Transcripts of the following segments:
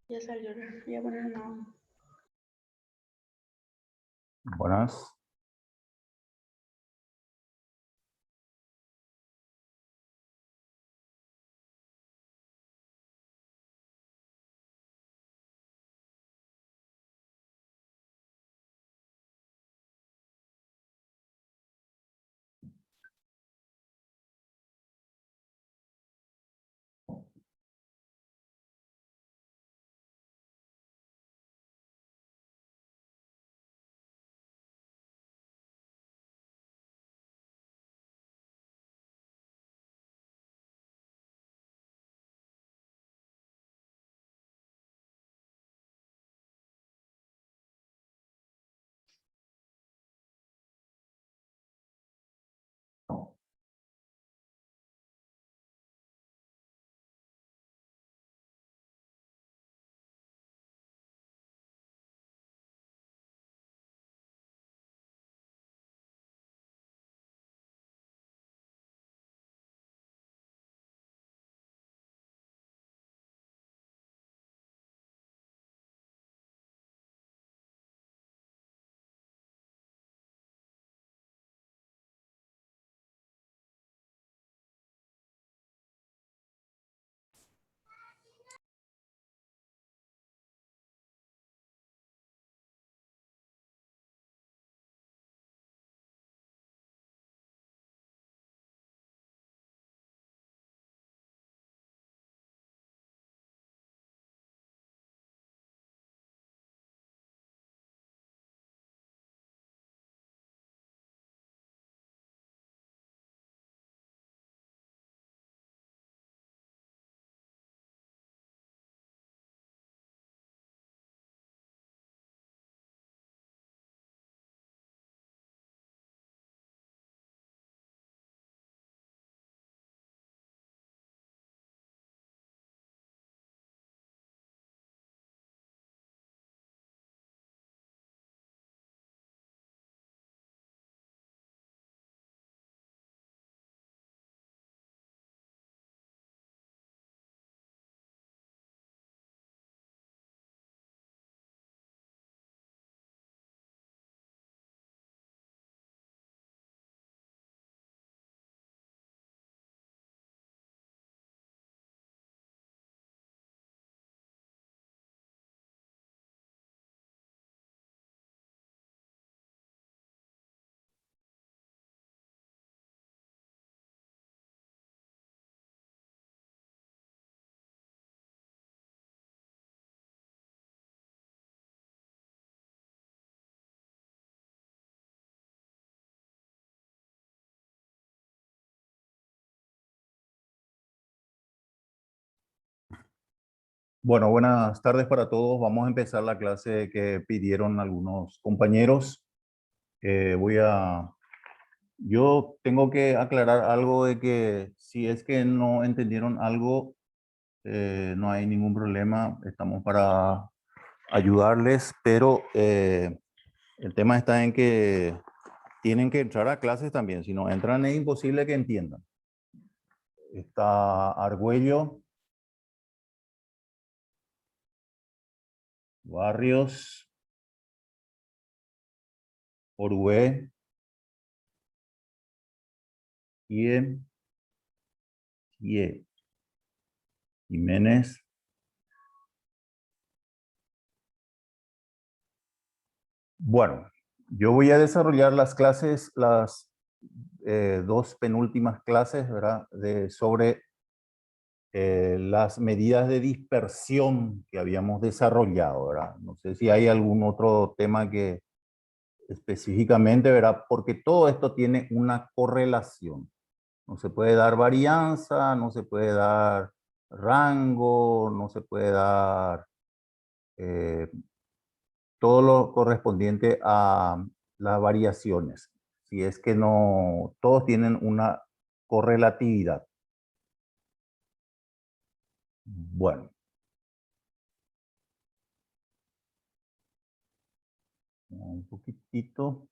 Ya salió, ya poner no. Buenas. Bueno, buenas tardes para todos. Vamos a empezar la clase que pidieron algunos compañeros. Voy a... Yo tengo que aclarar algo de que si es que no entendieron algo, no hay ningún problema. Estamos para ayudarles, pero el tema está en que tienen que entrar a clases también. Si no entran es imposible que entiendan. Está Argüello, Barrios, Orué, Iem, Ye, Jiménez. Bueno, yo voy a desarrollar las clases, las dos penúltimas clases, ¿verdad? Sobre las medidas de dispersión que habíamos desarrollado, ¿verdad? No sé si hay algún otro tema que específicamente, ¿verdad? Porque todo esto tiene una correlación. No se puede dar varianza, no se puede dar rango, no se puede dar eh, todo lo correspondiente a las variaciones. Si es que no, todos tienen una correlatividad. Bueno, un poquitito.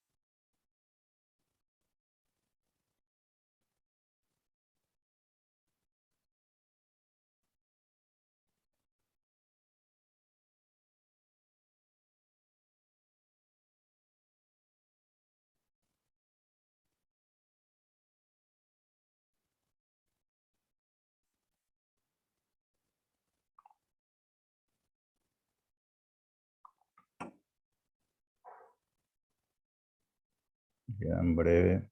Ya en breve.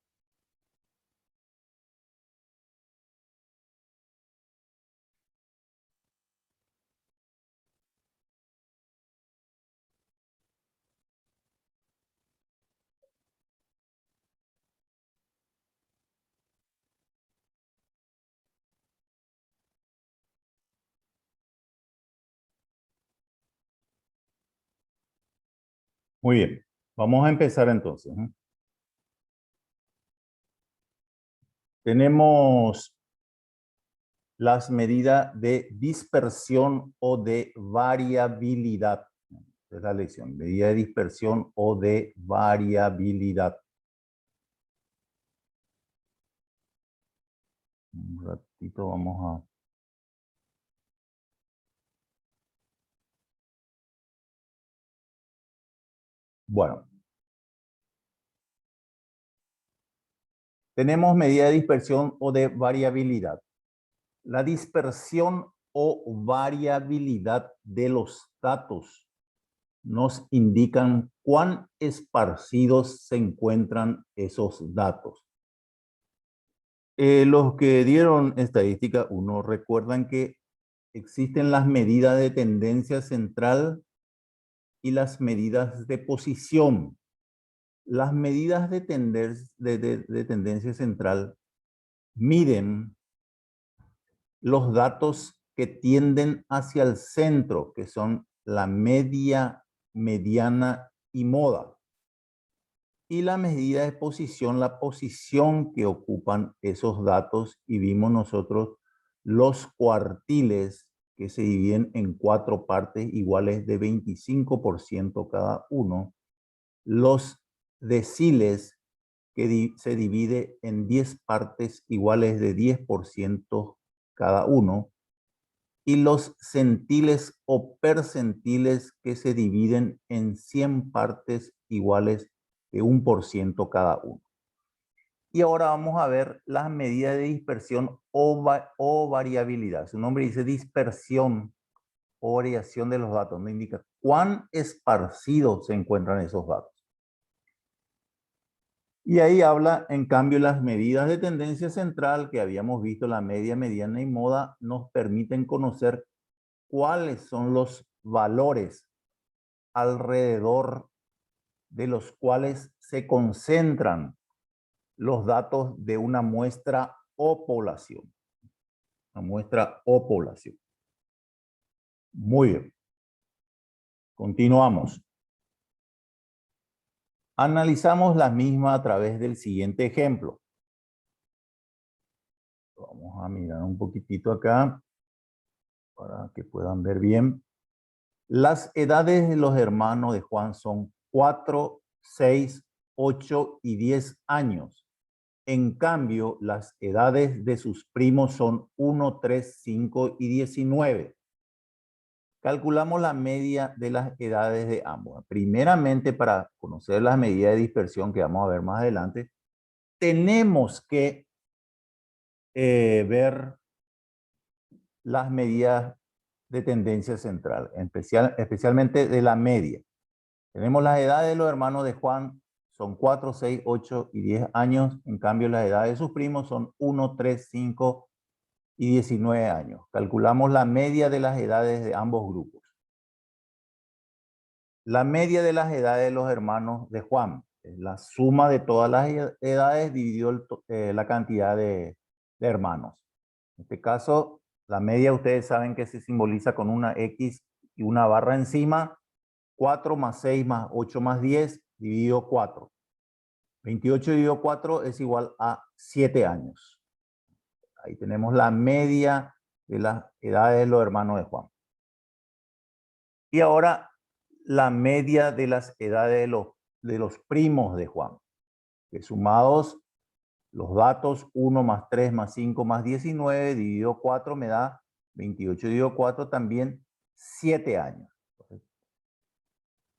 Muy bien. Vamos a empezar entonces. Tenemos las medidas de dispersión o de variabilidad. Esta es la lección. Medida de dispersión o de variabilidad. Un ratito vamos a... Bueno. Tenemos medida de dispersión o de variabilidad. La dispersión o variabilidad de los datos nos indican cuán esparcidos se encuentran esos datos. Los que dieron estadística 1 recuerdan que existen las medidas de tendencia central y las medidas de posición. Las medidas de tendencia central miden los datos que tienden hacia el centro, que son la media, mediana y moda. Y la medida de posición, la posición que ocupan esos datos, y vimos nosotros los cuartiles que se dividen en 4 partes iguales de 25% cada uno, los deciles que se divide en 10 partes iguales de 10% cada uno, y los centiles o percentiles que se dividen en 100 partes iguales de 1% cada uno. Y ahora vamos a ver las medidas de dispersión o variabilidad. Su nombre dice dispersión o variación de los datos. No indica cuán esparcidos se encuentran esos datos. Y ahí habla, en cambio, las medidas de tendencia central que habíamos visto, la media, mediana y moda, nos permiten conocer cuáles son los valores alrededor de los cuales se concentran los datos de una muestra o población. Una muestra o población. Muy bien. Continuamos. Analizamos la misma a través del siguiente ejemplo. Vamos a mirar un poquitito acá para que puedan ver bien. Las edades de los hermanos de Juan son 4, 6, 8 y 10 años. En cambio, las edades de sus primos son 1, 3, 5 y 19. Calculamos la media de las edades de ambos. Primeramente, para conocer las medidas de dispersión que vamos a ver más adelante, tenemos que ver las medidas de tendencia central, especialmente de la media. Tenemos las edades de los hermanos de Juan, son 4, 6, 8 y 10 años. En cambio, las edades de sus primos son 1, 3, 5 y 19 años. Calculamos la media de las edades de ambos grupos. La media de las edades de los hermanos de Juan es la suma de todas las edades dividido la cantidad de hermanos. En este caso, la media ustedes saben que se simboliza con una X y una barra encima. 4 más 6 más 8 más 10 dividido 4. 28 dividido 4 es igual a 7 años. Ahí tenemos la media de las edades de los hermanos de Juan. Y ahora la media de las edades de los primos de Juan. Que sumados los datos 1 más 3 más 5 más 19 dividido 4 me da 28 dividido 4 también 7 años. Entonces,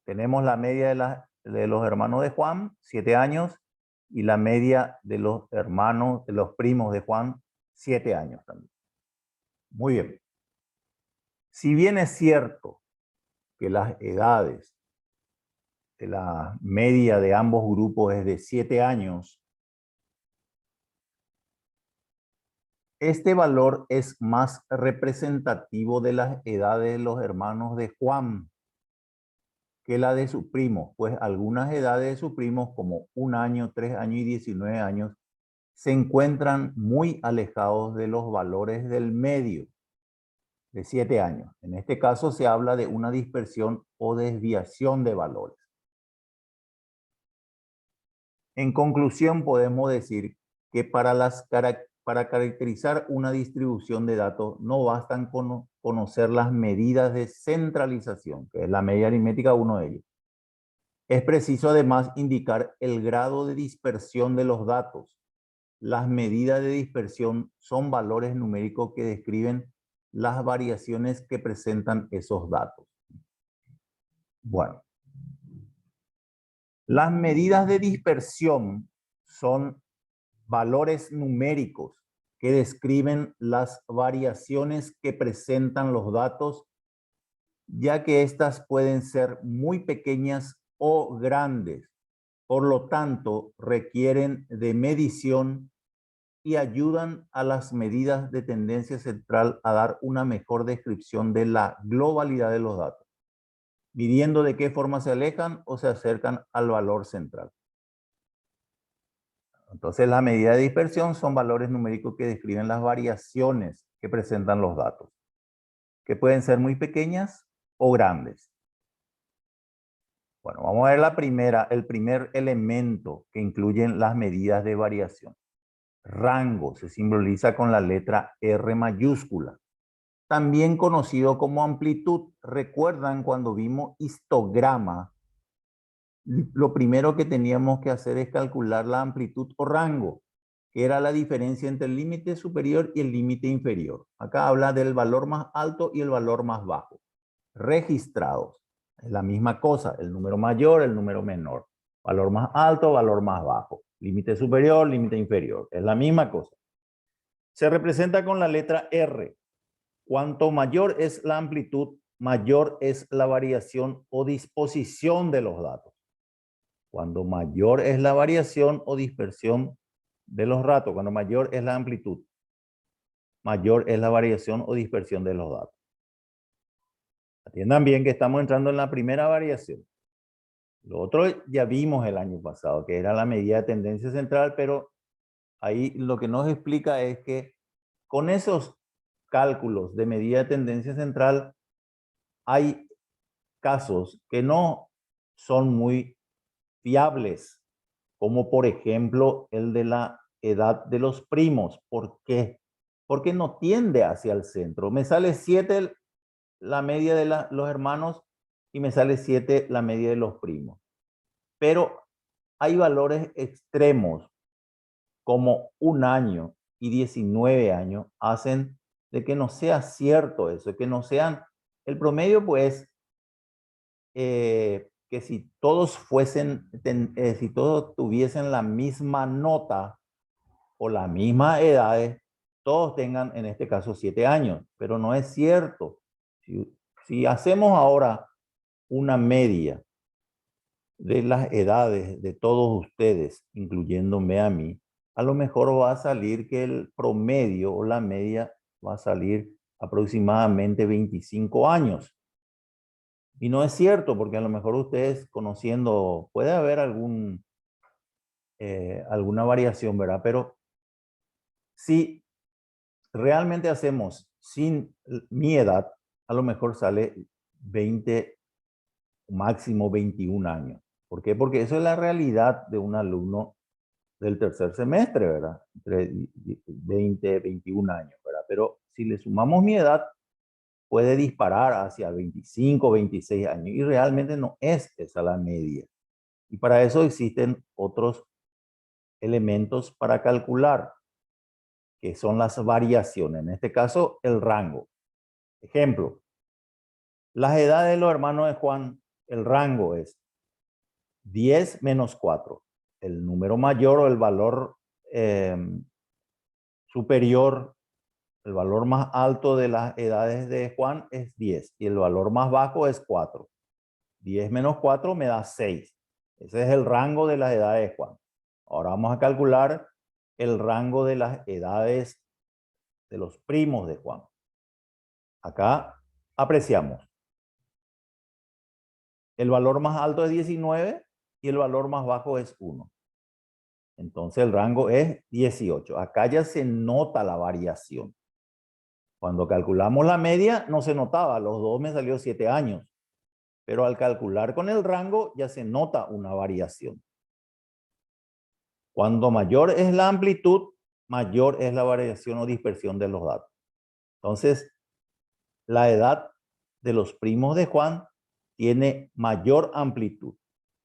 tenemos la media de los hermanos de Juan, 7 años, y la media de los hermanos, de los primos de Juan, 7 años también. Muy bien. Si bien es cierto que las edades la media de ambos grupos es de 7 años, este valor es más representativo de las edades de los hermanos de Juan que la de sus primos, pues algunas edades de sus primos, como 1 año, 3 años y 19 años, se encuentran muy alejados de los valores del medio, de 7 años. En este caso se habla de una dispersión o desviación de valores. En conclusión, podemos decir que para caracterizar una distribución de datos no bastan con conocer las medidas de centralización, que es la media aritmética, uno de ellos. Es preciso además indicar el grado de dispersión de los datos. Las medidas de dispersión son valores numéricos que describen las variaciones que presentan esos datos. Bueno, las medidas de dispersión son valores numéricos que describen las variaciones que presentan los datos, ya que éstas pueden ser muy pequeñas o grandes. Por lo tanto, requieren de medición y ayudan a las medidas de tendencia central a dar una mejor descripción de la globalidad de los datos, midiendo de qué forma se alejan o se acercan al valor central. Entonces, la medida de dispersión son valores numéricos que describen las variaciones que presentan los datos, que pueden ser muy pequeñas o grandes. Bueno, vamos a ver el primer elemento que incluyen las medidas de variación. Rango se simboliza con la letra R mayúscula, también conocido como amplitud. ¿Recuerdan cuando vimos histograma? Lo primero que teníamos que hacer es calcular la amplitud o rango, que era la diferencia entre el límite superior y el límite inferior. Acá habla del valor más alto y el valor más bajo. Registrados, es la misma cosa, el número mayor, el número menor. Valor más alto, valor más bajo. Límite superior, límite inferior. Es la misma cosa. Se representa con la letra R. Cuanto mayor es la amplitud, mayor es la variación o disposición de los datos. Cuando mayor es la variación o dispersión de los datos, cuando mayor es la amplitud, mayor es la variación o dispersión de los datos. Atiendan bien que estamos entrando en la primera variación. Lo otro ya vimos el año pasado, que era la medida de tendencia central, pero ahí lo que nos explica es que con esos cálculos de medida de tendencia central hay casos que no son muy fiables, como por ejemplo el de la edad de los primos. ¿Por qué? Porque no tiende hacia el centro. Me sale 7 la media de los hermanos y me sale 7 la media de los primos. Pero hay valores extremos, como 1 año y 19 años, hacen de que no sea cierto eso, que no sean el promedio, pues, que si todos si todos tuviesen la misma nota o la misma edad, todos tengan en este caso 7 años, pero no es cierto. Si hacemos ahora una media de las edades de todos ustedes, incluyéndome a mí, a lo mejor va a salir que el promedio o la media va a salir aproximadamente 25 años. Y no es cierto, porque a lo mejor ustedes conociendo, puede haber alguna variación, ¿verdad? Pero si realmente hacemos sin mi edad, a lo mejor sale 20, máximo 21 años. ¿Por qué? Porque eso es la realidad de un alumno del tercer semestre, ¿verdad? Entre 20, 21 años, ¿verdad? Pero si le sumamos mi edad, puede disparar hacia 25, 26 años y realmente no es esa la media. Y para eso existen otros elementos para calcular, que son las variaciones. En este caso, el rango. Ejemplo, las edades de los hermanos de Juan, el rango es 10 menos 4. El número mayor o el valor superior, el valor más alto de las edades de Juan es 10 y el valor más bajo es 4. 10 menos 4 me da 6. Ese es el rango de las edades de Juan. Ahora vamos a calcular el rango de las edades de los primos de Juan. Acá apreciamos. El valor más alto es 19 y el valor más bajo es 1. Entonces el rango es 18. Acá ya se nota la variación. Cuando calculamos la media no se notaba, los dos me salió 7 años. Pero al calcular con el rango ya se nota una variación. Cuando mayor es la amplitud, mayor es la variación o dispersión de los datos. Entonces, la edad de los primos de Juan tiene mayor amplitud.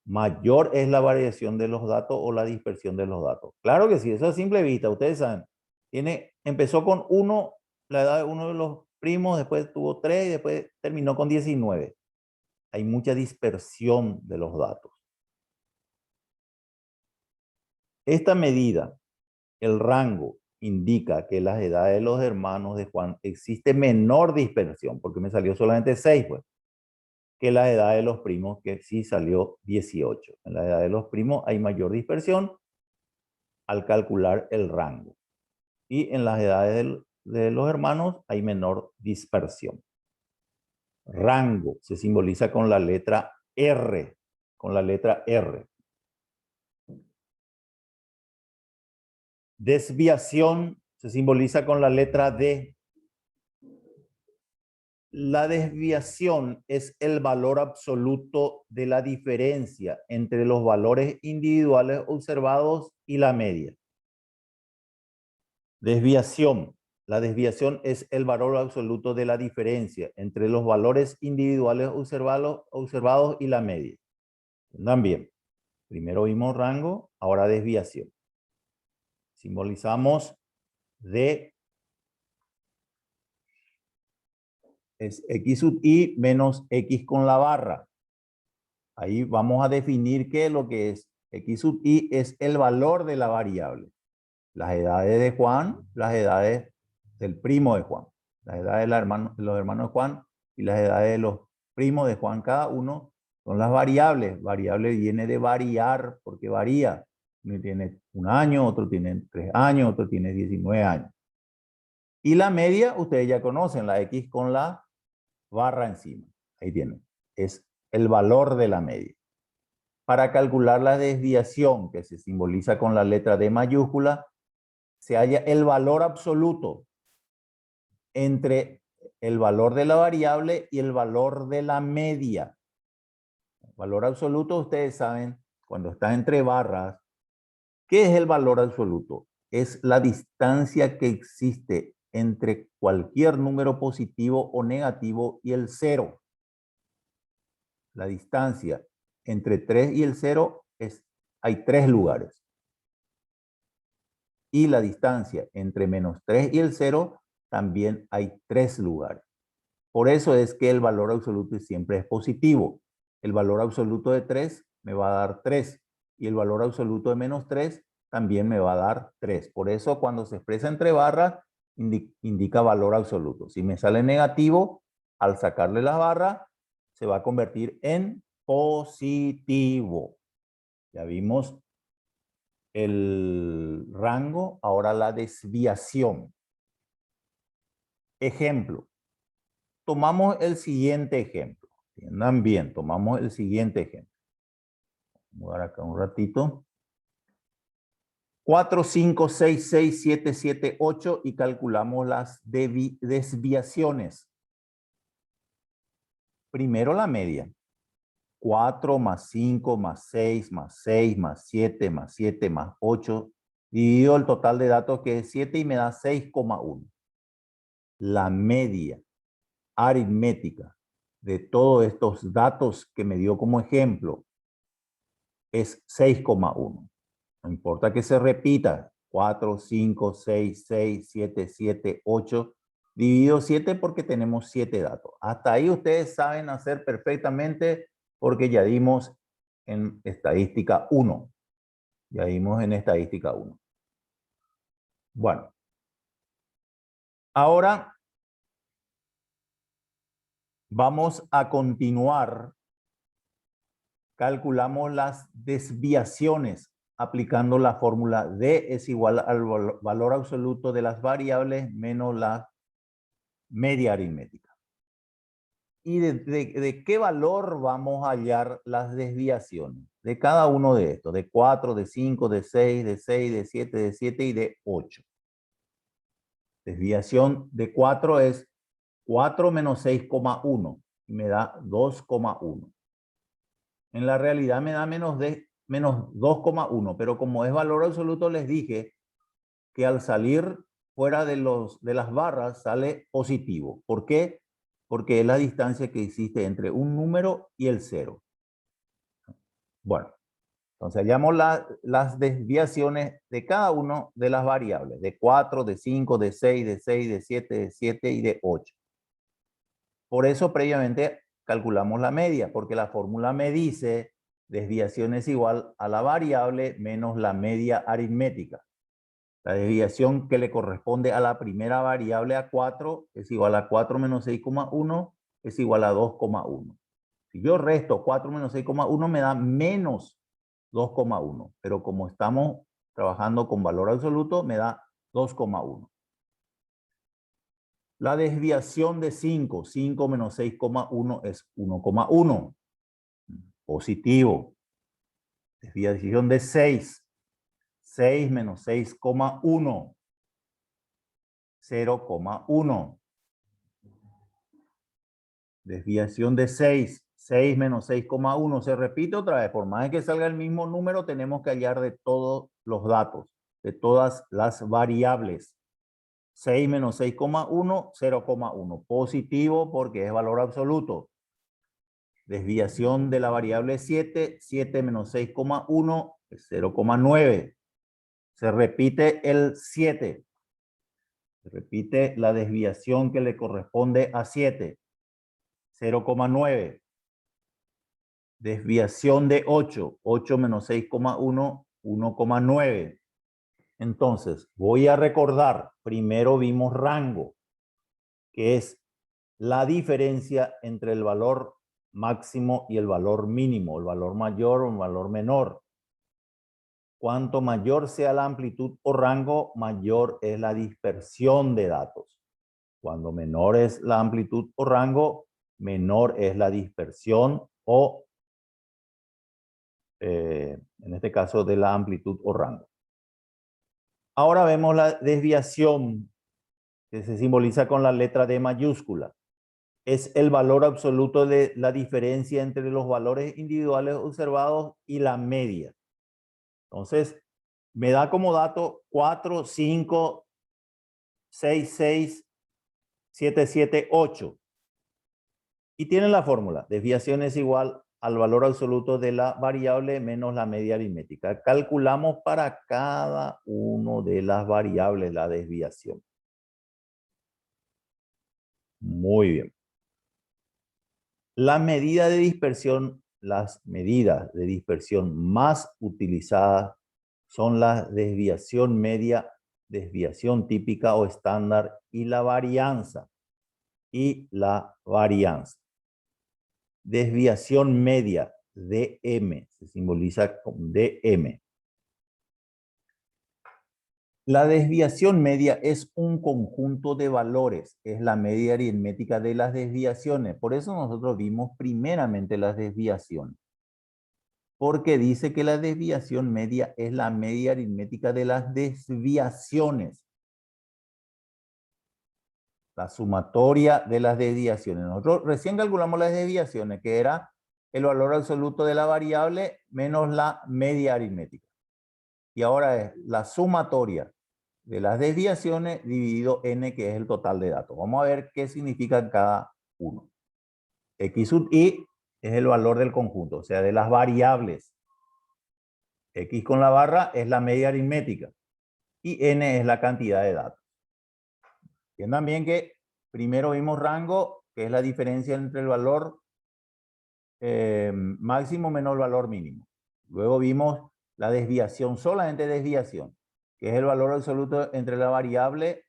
Mayor es la variación de los datos o la dispersión de los datos. Claro que sí, eso a simple vista, ustedes saben. Empezó con 1, la edad de uno de los primos, después tuvo 3 y después terminó con 19. Hay mucha dispersión de los datos. Esta medida, el rango, indica que las edades de los hermanos de Juan existe menor dispersión, porque me salió solamente 6, pues, que la edad de los primos, que sí salió 18. En la edad de los primos hay mayor dispersión al calcular el rango. Y en las edades de los hermanos hay menor dispersión. Rango se simboliza con la letra R, con la letra R. Desviación se simboliza con la letra D. La desviación es el valor absoluto de la diferencia entre los valores individuales observados y la media. Desviación. La desviación es el valor absoluto de la diferencia entre los valores individuales observados y la media. También. Primero vimos rango, ahora desviación. Simbolizamos D es x sub i menos x con la barra. Ahí vamos a definir qué es lo que es. X sub i es el valor de la variable. Las edades de Juan, las edades del primo de Juan. Las edades de los hermanos de Juan y las edades de los primos de Juan, cada uno son las variables. Variable viene de variar porque varía. Uno tiene 1 año, otro tiene 3 años, otro tiene 19 años. Y la media, ustedes ya conocen, la X con la barra encima. Ahí tienen. Es el valor de la media. Para calcular la desviación, que se simboliza con la letra D mayúscula, se halla el valor absoluto entre el valor de la variable y el valor de la media. El valor absoluto, ustedes saben, cuando está entre barras, ¿qué es el valor absoluto? Es la distancia que existe entre cualquier número positivo o negativo y el 0. La distancia entre 3 y el 0 hay 3 lugares. Y la distancia entre menos 3 y el 0 también hay 3 lugares. Por eso es que el valor absoluto siempre es positivo. El valor absoluto de 3 me va a dar 3 y el valor absoluto de menos 3 también me va a dar 3. Por eso cuando se expresa entre barras indica valor absoluto. Si me sale negativo, al sacarle la barra se va a convertir en positivo. Ya vimos el rango, ahora la desviación. Ejemplo. Tomamos el siguiente ejemplo. Entiendan bien, tomamos el siguiente ejemplo. Voy a dar acá un ratito. 4, 5, 6, 6, 7, 7, 8 y calculamos las desviaciones. Primero la media. 4 más 5 más 6 más 6 más 7 más 7 más 8. Dividido el total de datos que es 7 y me da 6,1. La media aritmética de todos estos datos que me dio como ejemplo es 6,1. No importa que se repita. 4, 5, 6, 6, 7, 7, 8. Dividido 7 porque tenemos 7 datos. Hasta ahí ustedes saben hacer perfectamente porque ya dimos en estadística 1. Ya dimos en estadística 1. Bueno. Ahora vamos a continuar calculamos las desviaciones aplicando la fórmula D es igual al valor absoluto de las variables menos la media aritmética. ¿Y de qué valor vamos a hallar las desviaciones? De cada uno de estos, de 4, de 5, de 6, de 6, de 7, de 7 y de 8. Desviación de 4 es 4 menos 6,1 y me da 2,1. En la realidad me da menos 2,1, pero como es valor absoluto les dije que al salir fuera de las barras sale positivo. ¿Por qué? Porque es la distancia que existe entre un número y el 0. Bueno, entonces hallamos las desviaciones de cada una de las variables, de 4, de 5, de 6, de 6, de 7, de 7 y de 8. Por eso previamente calculamos la media, porque la fórmula me dice desviación es igual a la variable menos la media aritmética. La desviación que le corresponde a la primera variable a 4 es igual a 4 menos 6,1 es igual a 2,1. Si yo resto 4 menos 6,1 me da menos 2,1, pero como estamos trabajando con valor absoluto me da 2,1. La desviación de 5, 5 menos 6,1 es 1,1. Positivo. Desviación de 6, 6 menos 6,1. 0,1. Desviación de 6. 6 menos 6,1. Se repite otra vez. Por más de que salga el mismo número, tenemos que hallar de todos los datos, de todas las variables. 6 menos 6,1, 0,1. Positivo porque es valor absoluto. Desviación de la variable 7. 7 menos 6,1 es 0,9. Se repite el 7. Se repite la desviación que le corresponde a 7. 0,9. Desviación de 8. 8 menos 6,1, 1,9. Entonces, voy a recordar, primero vimos rango, que es la diferencia entre el valor máximo y el valor mínimo, el valor mayor o el valor menor. Cuanto mayor sea la amplitud o rango, mayor es la dispersión de datos. Cuando menor es la amplitud o rango, menor es la dispersión o, en este caso, de la amplitud o rango. Ahora vemos la desviación que se simboliza con la letra D mayúscula. Es el valor absoluto de la diferencia entre los valores individuales observados y la media. Entonces, me da como dato 4, 5, 6, 6, 7, 7, 8. Y tienen la fórmula. Desviación es igual al valor absoluto de la variable menos la media aritmética. Calculamos para cada una de las variables la desviación. Muy bien. La medida de dispersión, las medidas de dispersión más utilizadas son la desviación media, desviación típica o estándar y la varianza. Desviación media, dm, se simboliza con dm. La desviación media es un conjunto de valores, es la media aritmética de las desviaciones. Por eso nosotros vimos primeramente las desviaciones. Porque dice que la desviación media es la media aritmética de las desviaciones. La sumatoria de las desviaciones. Nosotros recién calculamos las desviaciones, que era el valor absoluto de la variable menos la media aritmética. Y ahora es la sumatoria de las desviaciones dividido n, que es el total de datos. Vamos a ver qué significa cada uno. X sub i es el valor del conjunto, o sea, de las variables. X con la barra es la media aritmética. Y n es la cantidad de datos. Entiendan bien que primero vimos rango, que es la diferencia entre el valor máximo menos el valor mínimo. Luego vimos la desviación, solamente desviación, que es el valor absoluto entre la variable,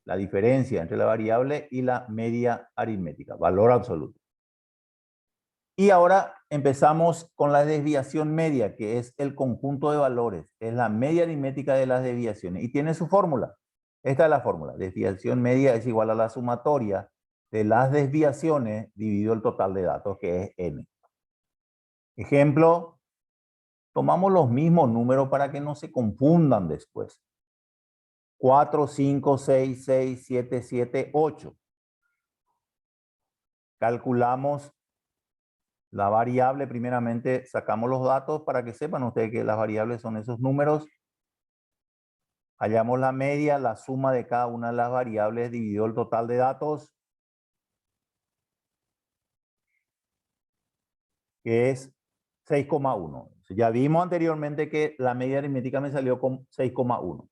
la diferencia entre la variable y la media aritmética, valor absoluto. Y ahora empezamos con la desviación media, que es el conjunto de valores. Es la media aritmética de las desviaciones. Y tiene su fórmula. Esta es la fórmula. Desviación media es igual a la sumatoria de las desviaciones dividido el total de datos, que es n. Ejemplo, tomamos los mismos números para que no se confundan después. 4, 5, 6, 6, 7, 7, 8. Calculamos la variable, primeramente sacamos los datos para que sepan ustedes que las variables son esos números. Hallamos la media, la suma de cada una de las variables dividido el total de datos, que es 6,1. Ya vimos anteriormente que la media aritmética me salió con 6,1.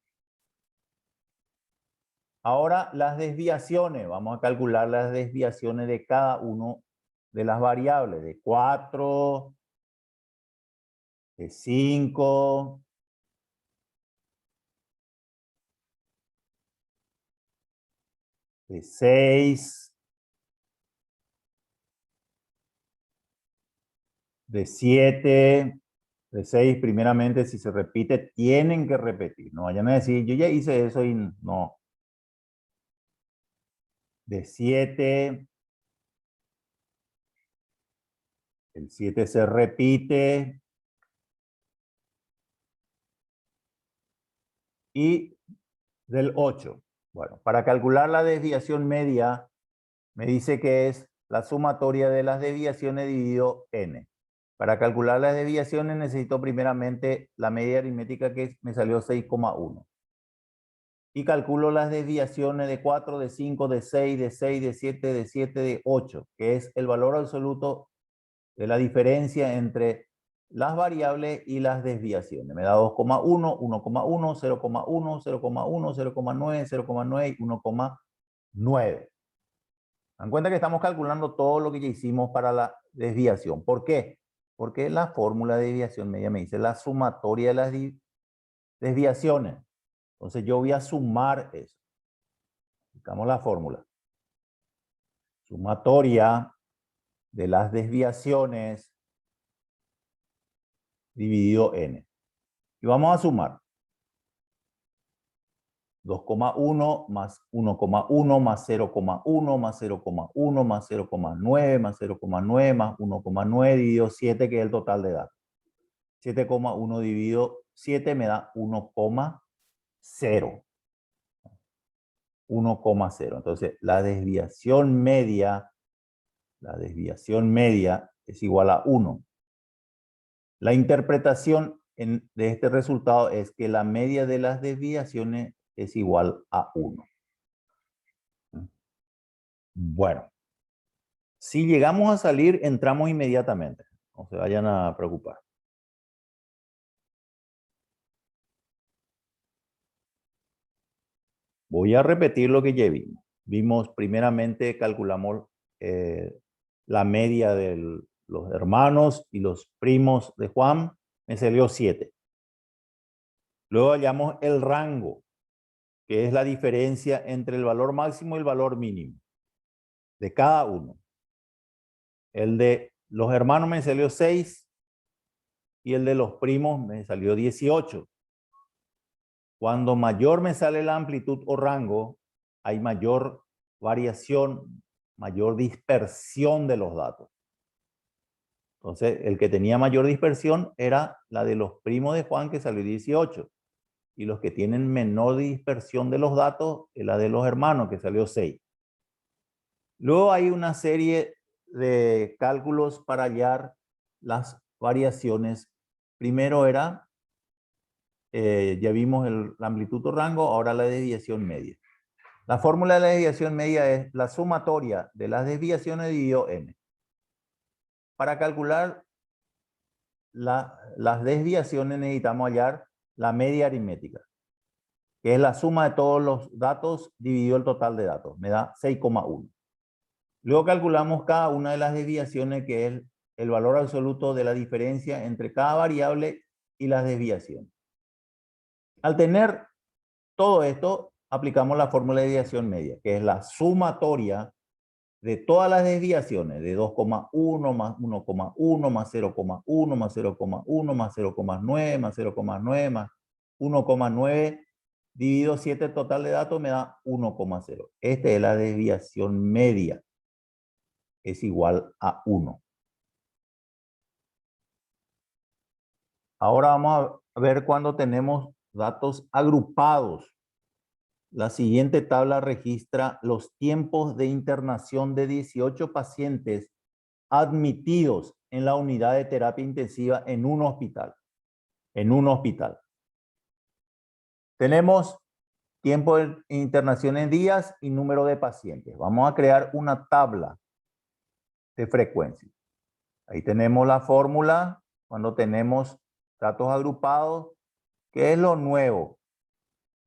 Ahora las desviaciones. Vamos a calcular las desviaciones de cada una de las variables. De 4, de 5, de 6, de 7, de 6. Primeramente, si se repite, tienen que repetir. No vayan a decir, yo ya hice eso y no. De 7, el 7 se repite. Y del 8. Bueno, para calcular la desviación media, me dice que es la sumatoria de las desviaciones dividido n. Para calcular las desviaciones necesito primeramente la media aritmética, que me salió 6,1. Y calculo las desviaciones de 4, de 5, de 6, de 6, de 7, de 7, de 8, que es el valor absoluto de la diferencia entre las variables y las desviaciones. Me da 2,1, 1,1, 0,1, 0,1, 0,9, 0,9 y 1,9. Dan cuenta que estamos calculando todo lo que ya hicimos para la desviación. ¿Por qué? Porque la fórmula de desviación media me dice la sumatoria de las desviaciones. Entonces yo voy a sumar eso. Aplicamos la fórmula. Sumatoria de las desviaciones dividido n. Y vamos a sumar. 2,1 más 1,1 más 0,1 más 0,1 más 0,9 más 0,9 más 1,9 dividido 7, que es el total de datos. 7,1 dividido 7 me da 1,0. 1,0. Entonces, la desviación media es igual a 1. La interpretación de este resultado es que la media de las desviaciones es igual a 1. Bueno, si llegamos a salir, entramos inmediatamente. No se vayan a preocupar. Voy a repetir lo que ya vimos. Vimos primeramente, calculamos la media de los hermanos y los primos de Juan. Me salió 7. Luego hallamos el rango, que es la diferencia entre el valor máximo y el valor mínimo de cada uno. El de los hermanos me salió 6 y el de los primos me salió 18. Cuando mayor me sale la amplitud o rango, hay mayor variación, mayor dispersión de los datos. Entonces, el que tenía mayor dispersión era la de los primos de Juan, que salió 18. Y los que tienen menor dispersión de los datos es la de los hermanos, que salió 6. Luego hay una serie de cálculos para hallar las variaciones. Primero era, ya vimos la amplitud o rango, ahora la desviación media. La fórmula de la desviación media es la sumatoria de las desviaciones dividido n. Para calcular las desviaciones necesitamos hallar la media aritmética, que es la suma de todos los datos dividido el total de datos. Me da 6,1. Luego calculamos cada una de las desviaciones, que es el valor absoluto de la diferencia entre cada variable y las desviaciones. Al tener todo esto, aplicamos la fórmula de desviación media, que es la sumatoria de todas las desviaciones, de 2,1 más 1,1 más 0,1 más 0,1 más 0,9 más 0,9 más 1,9 dividido 7 total de datos me da 1,0. Esta es la desviación media. Es igual a 1. Ahora vamos a ver cuando tenemos datos agrupados. La siguiente tabla registra los tiempos de internación de 18 pacientes admitidos en la unidad de terapia intensiva en un hospital. Tenemos tiempo de internación en días y número de pacientes. Vamos a crear una tabla de frecuencia. Ahí tenemos la fórmula cuando tenemos datos agrupados. ¿Qué es lo nuevo?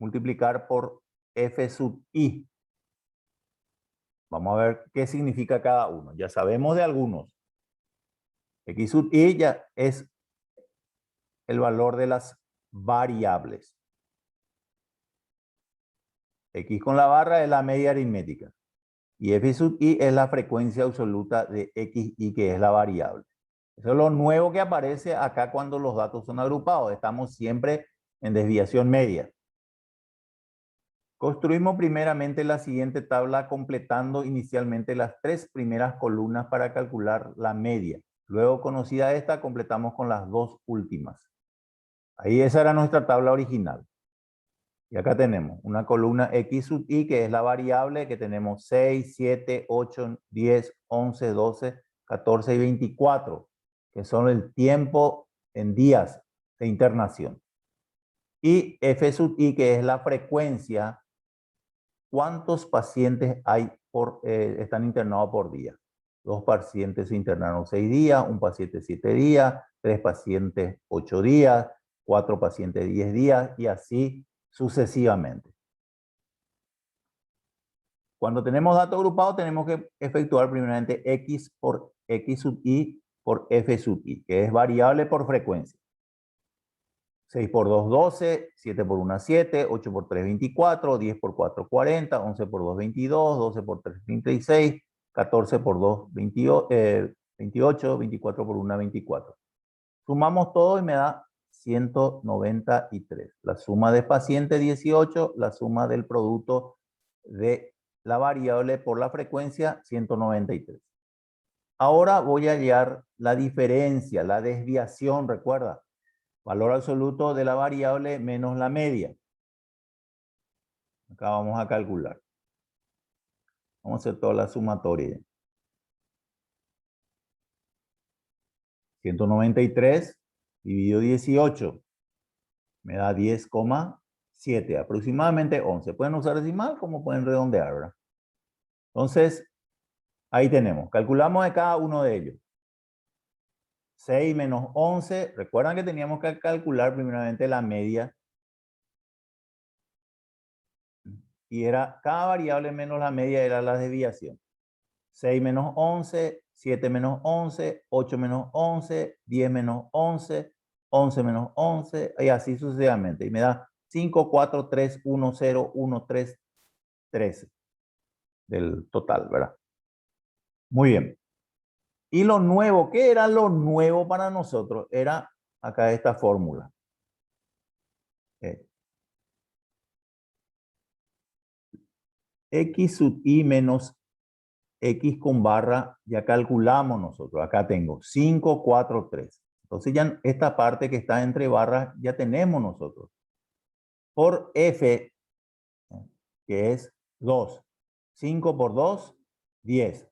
Multiplicar por F sub I. Vamos a ver qué significa cada uno. Ya sabemos de algunos. X sub I ya es el valor de las variables. X con la barra es la media aritmética. Y F sub I es la frecuencia absoluta de XI, que es la variable. Eso es lo nuevo que aparece acá cuando los datos son agrupados. Estamos siempre en desviación media. Construimos primeramente la siguiente tabla completando inicialmente las 3 primeras columnas para calcular la media. Luego, conocida esta, completamos con las 2 últimas. Ahí esa era nuestra tabla original. Y acá tenemos una columna X sub I, que es la variable que tenemos 6, 7, 8, 10, 11, 12, 14 y 24, que son el tiempo en días de internación. Y F sub I, que es la frecuencia, cuántos pacientes hay están internados por día. 2 pacientes se internaron 6 días, un paciente 7 días, 3 pacientes 8 días, 4 pacientes 10 días y así sucesivamente. Cuando tenemos datos agrupados tenemos que efectuar primeramente X por X sub I por F sub I, que es variable por frecuencia. 6 por 2, 12, 7 por 1, 7, 8 por 3, 24, 10 por 4, 40, 11 por 2, 22, 12 por 3, 36, 14 por 2, 28, 24 por 1, 24. Sumamos todo y me da 193. La suma de paciente 18, la suma del producto de la variable por la frecuencia 193. Ahora voy a hallar la diferencia, la desviación, recuerda. Valor absoluto de la variable menos la media. Acá vamos a calcular. Vamos a hacer toda la sumatoria. 193 dividido 18 me da 10,7, aproximadamente 11. Pueden usar decimal como pueden redondear, ¿verdad? Entonces, ahí tenemos. Calculamos de cada uno de ellos. 6 menos 11. Recuerdan que teníamos que calcular primeramente la media. Y era cada variable menos la media era la desviación. 6 menos 11, 7 menos 11, 8 menos 11, 10 menos 11, 11 menos 11, y así sucesivamente. Y me da 5, 4, 3, 1, 0, 1, 3, 13 del total, ¿verdad? Muy bien. Y lo nuevo, ¿qué era lo nuevo para nosotros? Era acá esta fórmula. X sub I menos X con barra, ya calculamos nosotros. Acá tengo 5, 4, 3. Entonces ya esta parte que está entre barras ya tenemos nosotros. Por F, que es 2. 5 por 2, 10.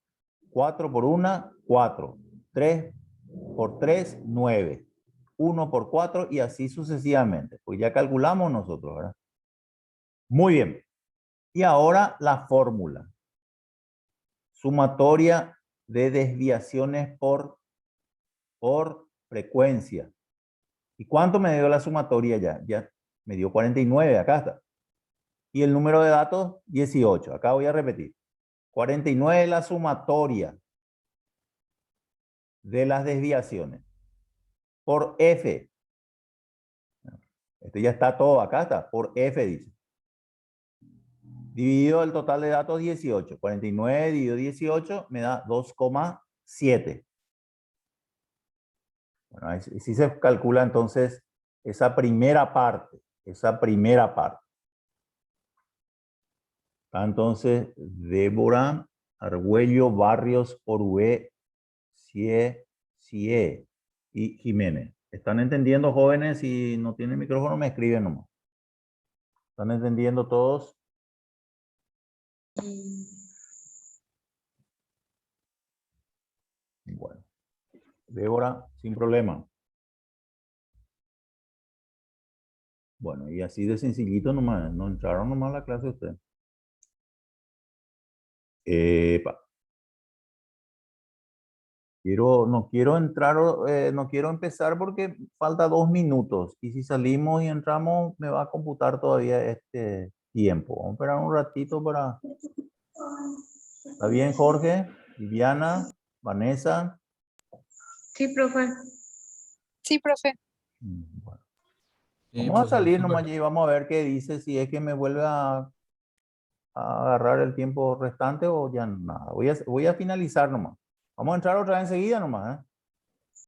4 por 1, 4. 3 por 3, 9. 1 por 4 y así sucesivamente. Pues ya calculamos nosotros, ¿verdad? Muy bien. Y ahora la fórmula. Sumatoria de desviaciones por frecuencia. ¿Y cuánto me dio la sumatoria ya? Ya me dio 49, acá está. Y el número de datos, 18. Acá voy a repetir. 49 es la sumatoria de las desviaciones por F. Este ya está todo, acá está, por F dice. dividido el total de datos 18. 49 dividido 18 me da 2,7. Bueno, así se calcula entonces esa primera parte. Esa primera parte. Entonces, Débora, Argüello, Barrios, Orué, Sie, y Jiménez. ¿Están entendiendo, jóvenes? Si no tienen micrófono, me escriben nomás. ¿Están entendiendo todos? Bueno. Débora, sin problema. Bueno, y así de sencillito nomás. No entraron nomás a la clase ustedes. Epa. No quiero entrar, no quiero empezar porque falta 2 minutos. Y si salimos y entramos, me va a computar todavía este tiempo. Vamos a esperar un ratito para... ¿Está bien, Jorge? Viviana, Vanessa. Sí, profe. Sí, profe. Bueno. Sí, Vamos a profe, salir súper. nomás y vamos a ver qué dice, si es que me vuelve a agarrar el tiempo restante o ya nada. Voy a finalizar nomás. Vamos a entrar otra vez enseguida nomás, ¿eh?